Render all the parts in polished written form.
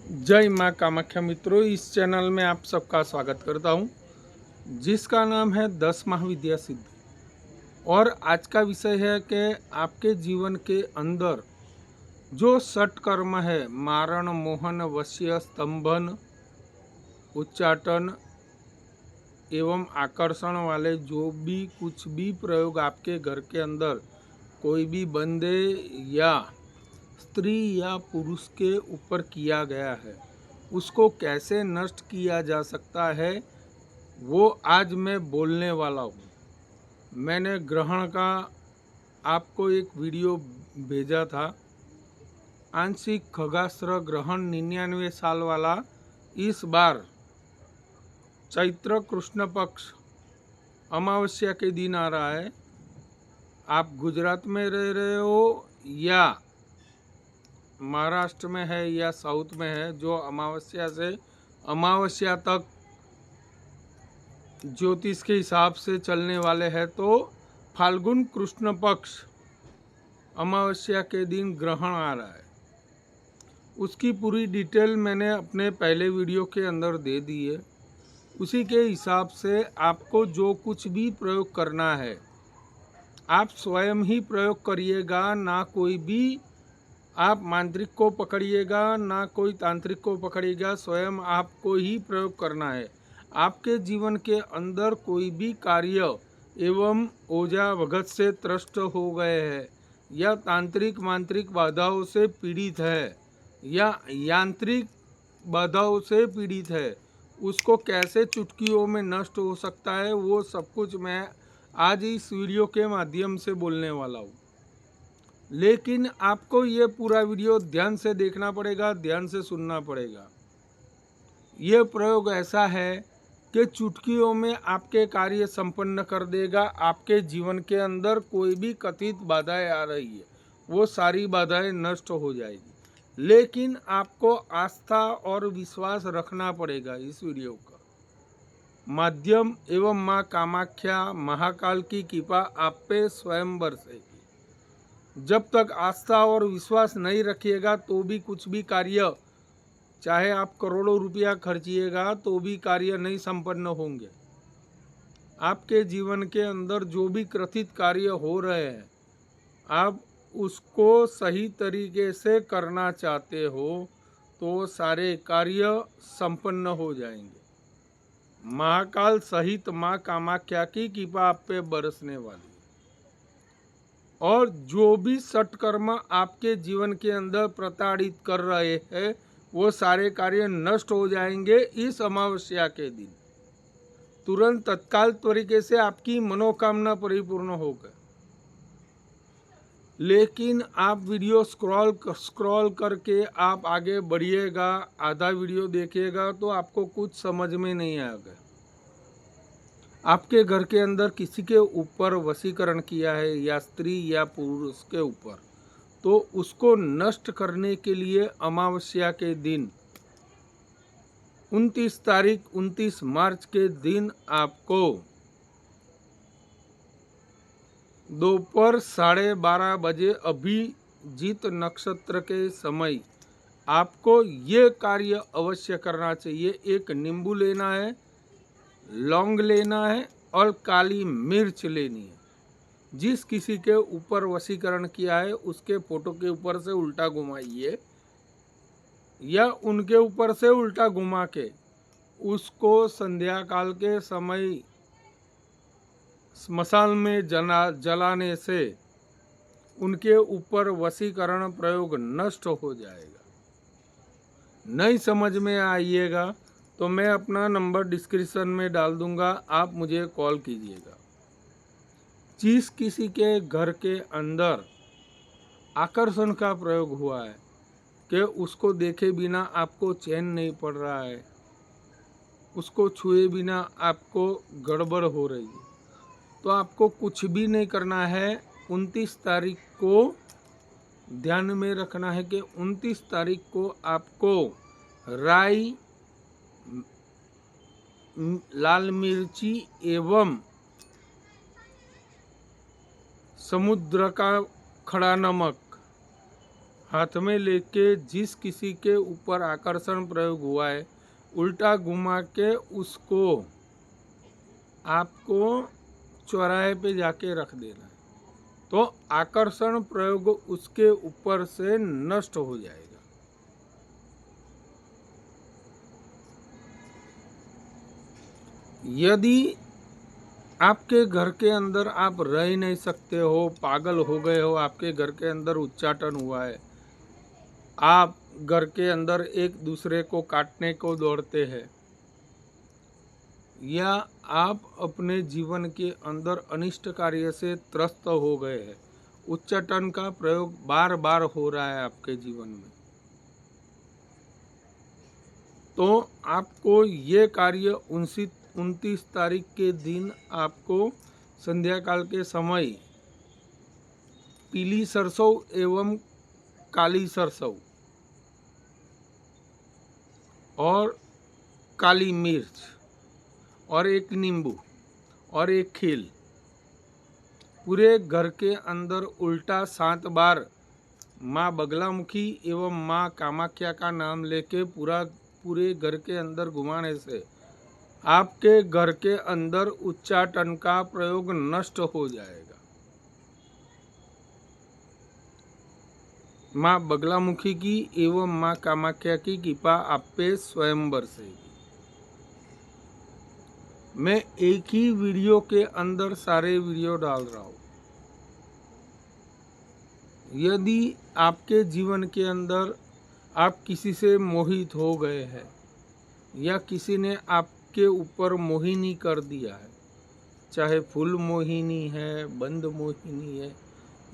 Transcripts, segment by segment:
जय माँ कामाख्या। मित्रों, इस चैनल में आप सबका स्वागत करता हूँ, जिसका नाम है 10 महाविद्या सिद्धि। और आज का विषय है कि आपके जीवन के अंदर जो षट कर्म है, मारण, मोहन, वश्य, स्तंभन, उच्चाटन एवं आकर्षण वाले जो भी कुछ भी प्रयोग आपके घर के अंदर कोई भी बंदे या स्त्री या पुरुष के ऊपर किया गया है, उसको कैसे नष्ट किया जा सकता है, वो आज मैं बोलने वाला हूँ। मैंने ग्रहण का आपको एक वीडियो भेजा था, आंशिक खगास्त्र ग्रहण 99 साल वाला। इस बार चैत्र कृष्ण पक्ष अमावस्या के दिन आ रहा है। आप गुजरात में रह रहे हो या महाराष्ट्र में है या साउथ में है, जो अमावस्या से अमावस्या तक ज्योतिष के हिसाब से चलने वाले हैं, तो फाल्गुन कृष्ण पक्ष अमावस्या के दिन ग्रहण आ रहा है। उसकी पूरी डिटेल मैंने अपने पहले वीडियो के अंदर दे दी है। उसी के हिसाब से आपको जो कुछ भी प्रयोग करना है, आप स्वयं ही प्रयोग करिएगा। ना कोई भी आप मांत्रिक को पकड़िएगा, ना कोई तांत्रिक को पकड़िएगा, स्वयं आपको ही प्रयोग करना है। आपके जीवन के अंदर कोई भी कार्य एवं ओझा भगत से त्रस्त हो गए हैं, या तांत्रिक मांत्रिक बाधाओं से पीड़ित है, या यांत्रिक बाधाओं से पीड़ित है, उसको कैसे चुटकियों में नष्ट हो सकता है, वो सब कुछ मैं आज इस वीडियो के माध्यम से बोलने वाला हूँ। लेकिन आपको ये पूरा वीडियो ध्यान से देखना पड़ेगा, ध्यान से सुनना पड़ेगा। ये प्रयोग ऐसा है कि चुटकियों में आपके कार्य संपन्न कर देगा। आपके जीवन के अंदर कोई भी कथित बाधाएं आ रही है, वो सारी बाधाएं नष्ट हो जाएगी। लेकिन आपको आस्था और विश्वास रखना पड़ेगा। इस वीडियो का माध्यम एवं माँ कामाख्या महाकाल की कृपा आप पे स्वयं बरसेगी। जब तक आस्था और विश्वास नहीं रखिएगा तो भी कुछ भी कार्य, चाहे आप करोड़ों रुपया खर्चिएगा तो भी कार्य नहीं संपन्न होंगे। आपके जीवन के अंदर जो भी कथित कार्य हो रहे हैं, आप उसको सही तरीके से करना चाहते हो तो सारे कार्य संपन्न हो जाएंगे। महाकाल सहित माँ कामाख्या की कृपा आप पे बरसने वाली है। और जो भी सत्कर्म आपके जीवन के अंदर प्रताड़ित कर रहे हैं, वो सारे कार्य नष्ट हो जाएंगे इस अमावस्या के दिन। तुरंत तत्काल तरीके से आपकी मनोकामना परिपूर्ण होगा। लेकिन आप वीडियो स्क्रॉल करके आप आगे बढ़िएगा, आधा वीडियो देखिएगा तो आपको कुछ समझ में नहीं आएगा। आपके घर के अंदर किसी के ऊपर वशीकरण किया है, या स्त्री या पुरुष के ऊपर, तो उसको नष्ट करने के लिए अमावस्या के दिन 29 मार्च के दिन आपको दोपहर 12:30 बजे अभिजीत नक्षत्र के समय आपको ये कार्य अवश्य करना चाहिए। एक नींबू लेना है, लौंग लेना है और काली मिर्च लेनी है। जिस किसी के ऊपर वशीकरण किया है उसके फोटो के ऊपर से उल्टा घुमाइए, या उनके ऊपर से उल्टा घुमा के उसको संध्या काल के समय स्मशान में जलाने से उनके ऊपर वशीकरण प्रयोग नष्ट हो जाएगा। नहीं समझ में आइएगा तो मैं अपना नंबर डिस्क्रिप्शन में डाल दूंगा, आप मुझे कॉल कीजिएगा। जिस किसी के घर के अंदर आकर्षण का प्रयोग हुआ है कि उसको देखे बिना आपको चैन नहीं पड़ रहा है, उसको छुए बिना आपको गड़बड़ हो रही है, तो आपको कुछ भी नहीं करना है। 29 तारीख को ध्यान में रखना है कि 29 तारीख को आपको राई, लाल मिर्ची एवं समुद्र का खड़ा नमक हाथ में लेके जिस किसी के ऊपर आकर्षण प्रयोग हुआ है, उल्टा घुमा के उसको आपको चौराहे पे जाके रख देना है, तो आकर्षण प्रयोग उसके ऊपर से नष्ट हो जाएगा। यदि आपके घर के अंदर आप रह नहीं सकते हो, पागल हो गए हो, आपके घर के अंदर उच्चाटन हुआ है, आप घर के अंदर एक दूसरे को काटने को दौड़ते हैं, या आप अपने जीवन के अंदर अनिष्ट कार्य से त्रस्त हो गए हैं, उच्चाटन का प्रयोग बार बार हो रहा है आपके जीवन में, तो आपको ये कार्य 29 तारीख के दिन आपको संध्या काल के समय पीली सरसों एवं काली सरसों और काली मिर्च और एक नींबू और एक खील पूरे घर के अंदर उल्टा 7 बार माँ बगलामुखी एवं माँ कामाख्या का नाम लेके पूरे घर के अंदर घुमाने से आपके घर के अंदर उच्चाटन का प्रयोग नष्ट हो जाएगा। माँ बगलामुखी की एवं माँ कामाख्या की कृपा आप पे स्वयं बरसेगी। मैं एक ही वीडियो के अंदर सारे वीडियो डाल रहा हूँ। यदि आपके जीवन के अंदर आप किसी से मोहित हो गए हैं, या किसी ने आपके ऊपर मोहिनी कर दिया है, चाहे फूल मोहिनी है, बंद मोहिनी है,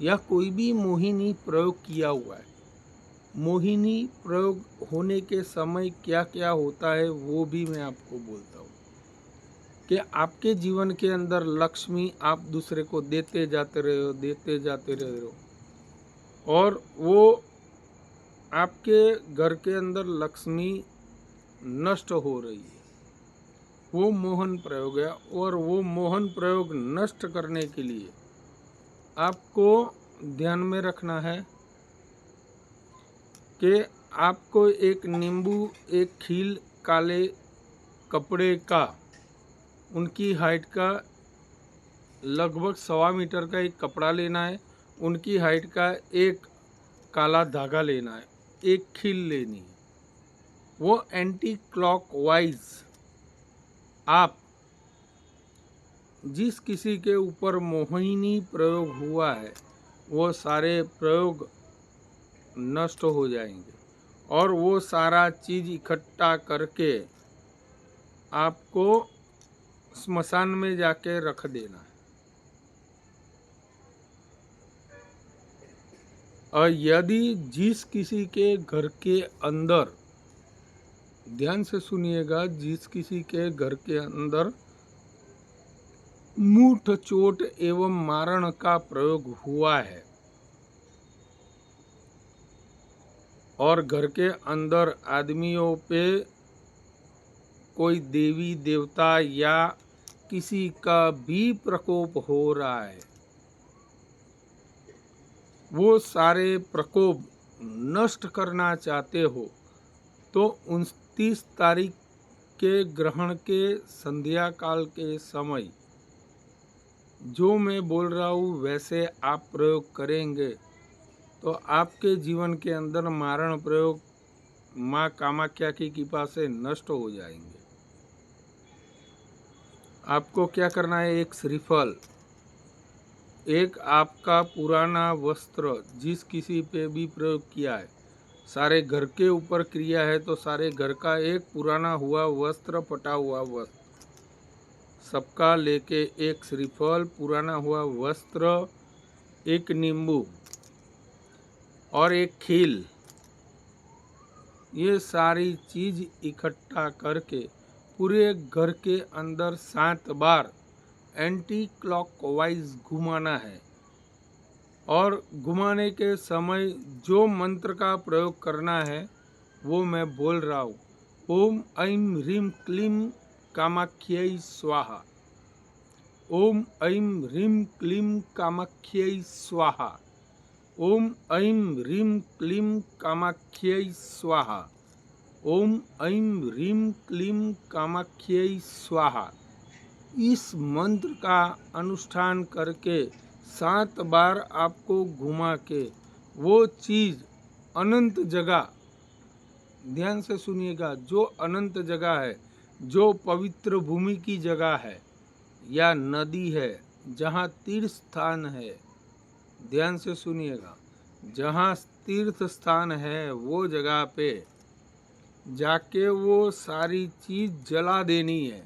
या कोई भी मोहिनी प्रयोग किया हुआ है, मोहिनी प्रयोग होने के समय क्या क्या होता है वो भी मैं आपको बोलता हूँ कि आपके जीवन के अंदर लक्ष्मी आप दूसरे को देते जाते रहे हो और वो आपके घर के अंदर लक्ष्मी नष्ट हो रही है, वो मोहन प्रयोग है। और वो मोहन प्रयोग नष्ट करने के लिए आपको ध्यान में रखना है कि आपको एक नींबू, एक खील काले कपड़े का, उनकी हाइट का लगभग 1.25 मीटर का एक कपड़ा लेना है, उनकी हाइट का एक काला धागा लेना है, एक खील लेनी है। वो एंटी क्लॉकवाइज आप जिस किसी के ऊपर मोहिनी प्रयोग हुआ है वो सारे प्रयोग नष्ट हो जाएंगे, और वो सारा चीज इकट्ठा करके आपको स्मशान में जाके रख देना है। और यदि जिस किसी के घर के अंदर, ध्यान से सुनिएगा, जिस किसी के घर के अंदर मूठ चोट एवं मारण का प्रयोग हुआ है और घर के अंदर आदमियों पे कोई देवी देवता या किसी का भी प्रकोप हो रहा है, वो सारे प्रकोप नष्ट करना चाहते हो तो 29 तारीख के ग्रहण के संध्या काल के समय जो मैं बोल रहा हूँ वैसे आप प्रयोग करेंगे तो आपके जीवन के अंदर मारण प्रयोग माँ कामाख्या की कृपा से नष्ट हो जाएंगे। आपको क्या करना है, एक श्रीफल, एक आपका पुराना वस्त्र जिस किसी पे भी प्रयोग किया है, सारे घर के ऊपर क्रिया है तो सारे घर का एक पुराना हुआ वस्त्र, फटा हुआ वस्त्र सबका लेके एक श्रीफल, पुराना हुआ वस्त्र, एक नींबू और एक खील, ये सारी चीज इकट्ठा करके पूरे घर के अंदर 7 बार एंटी क्लॉकवाइज घुमाना है। और घुमाने के समय जो मंत्र का प्रयोग करना है वो मैं बोल रहा हूँ, ओम ऐं ह्रीं क्लीं कामाख्यै स्वाहा, ओम ऐं ह्रीं क्लीं कामाख्यै स्वाहा। ओम ऐं ह्रीं क्लीं कामाख्यै स्वाहा। ओम ऐं ह्रीं क्लीं कामाख्यै स्वाहा। इस मंत्र का अनुष्ठान करके 7 बार आपको घुमा के वो चीज़ अनंत जगह, ध्यान से सुनिएगा, जो अनंत जगह है, जो पवित्र भूमि की जगह है या नदी है, जहाँ तीर्थ स्थान है, ध्यान से सुनिएगा, जहाँ तीर्थ स्थान है वो जगह पे जाके वो सारी चीज़ जला देनी है।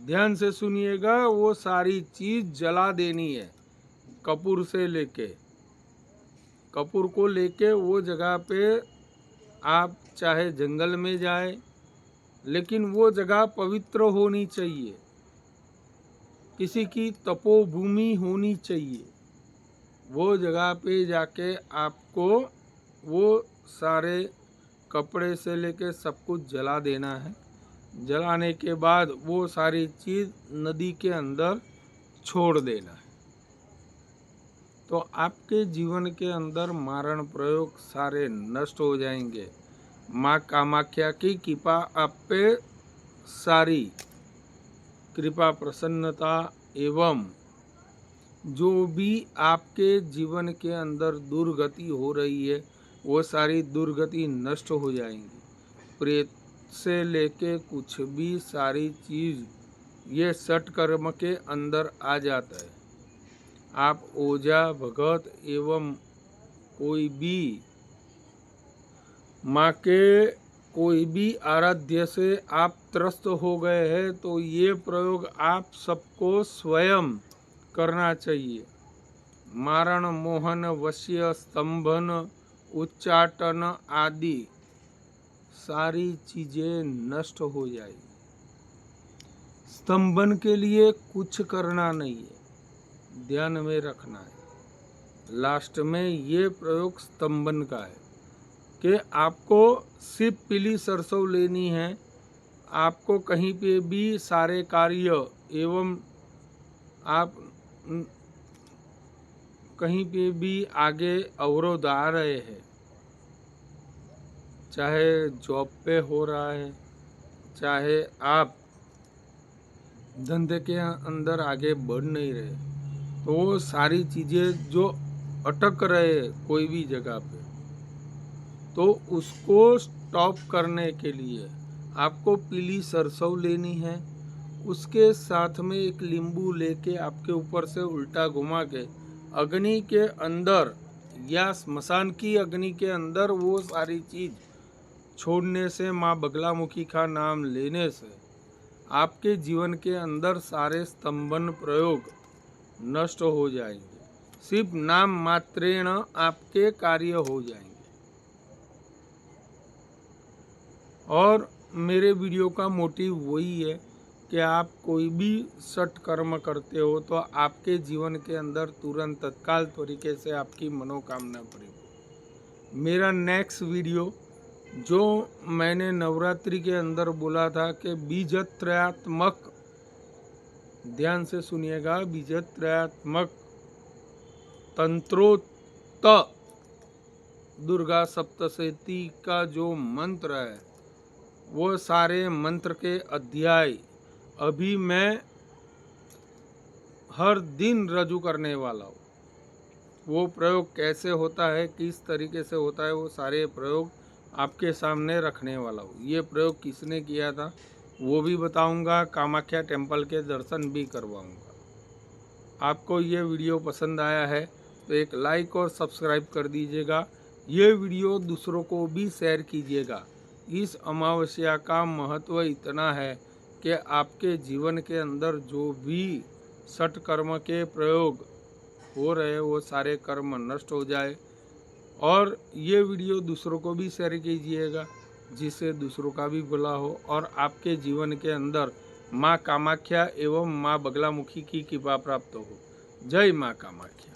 ध्यान से सुनिएगा, वो सारी चीज़ जला देनी है। कपूर से लेके, कपूर को लेके वो जगह पे आप चाहे जंगल में जाए, लेकिन वो जगह पवित्र होनी चाहिए, किसी की तपोभूमि होनी चाहिए। वो जगह पे जाके आपको वो सारे कपड़े से लेके सब कुछ जला देना है। जलाने के बाद वो सारी चीज़ नदी के अंदर छोड़ देना है। तो आपके जीवन के अंदर मारण प्रयोग सारे नष्ट हो जाएंगे। माँ कामाख्या की कृपा आप पे सारी कृपा, प्रसन्नता एवं जो भी आपके जीवन के अंदर दुर्गति हो रही है वो सारी दुर्गति नष्ट हो जाएंगी। प्रेत से लेके कुछ भी सारी चीज़ ये सट कर्म के अंदर आ जाता है। आप ओझा भगत एवं कोई भी माँ के कोई भी आराध्य से आप त्रस्त हो गए हैं तो ये प्रयोग आप सबको स्वयं करना चाहिए। मारण, मोहन, वश्य, स्तंभन, उच्चाटन आदि सारी चीज़ें नष्ट हो जाएगी। स्तंभन के लिए कुछ करना नहीं है, ध्यान में रखना है। लास्ट में ये प्रयोग स्तंभन का है कि आपको सिर्फ पीली सरसों लेनी है। आपको कहीं पे भी सारे कार्य एवं आप कहीं पे भी आगे अवरोध आ रहे हैं, चाहे जॉब पे हो रहा है, चाहे आप धंधे के अंदर आगे बढ़ नहीं रहे, तो वो सारी चीज़ें जो अटक रहे कोई भी जगह पे, तो उसको स्टॉप करने के लिए आपको पीली सरसों लेनी है। उसके साथ में एक नींबू लेके आपके ऊपर से उल्टा घुमा के अग्नि के अंदर या स्मशान की अग्नि के अंदर वो सारी चीज़ छोड़ने से, माँ बगलामुखी का नाम लेने से आपके जीवन के अंदर सारे स्तंभन प्रयोग नष्ट हो जाएंगे। सिर्फ नाम मात्रेण आपके कार्य हो जाएंगे। और मेरे वीडियो का मोटिव वही है कि आप कोई भी सट कर्म करते हो तो आपके जीवन के अंदर तुरंत तत्काल तरीके से आपकी मनोकामना पूरी हो। मेरा नेक्स्ट वीडियो जो मैंने नवरात्रि के अंदर बोला था कि बीजत्रयात्मक, ध्यान से सुनिएगा, बीजत्रयात्मक तंत्रोक्त दुर्गा सप्तशती का जो मंत्र है वो सारे मंत्र के अध्याय अभी मैं हर दिन रजू करने वाला हूँ। वो प्रयोग कैसे होता है, किस तरीके से होता है, वो सारे प्रयोग आपके सामने रखने वाला हूँ। ये प्रयोग किसने किया था वो भी बताऊंगा, कामाख्या टेम्पल के दर्शन भी करवाऊंगा। आपको ये वीडियो पसंद आया है तो एक लाइक और सब्सक्राइब कर दीजिएगा। ये वीडियो दूसरों को भी शेयर कीजिएगा। इस अमावस्या का महत्व इतना है कि आपके जीवन के अंदर जो भी सट कर्म के प्रयोग हो रहे वो सारे कर्म नष्ट हो जाए। और ये वीडियो दूसरों को भी शेयर कीजिएगा जिससे दूसरों का भी भला हो और आपके जीवन के अंदर माँ कामाख्या एवं माँ बगलामुखी की कृपा प्राप्त हो। जय माँ कामाख्या।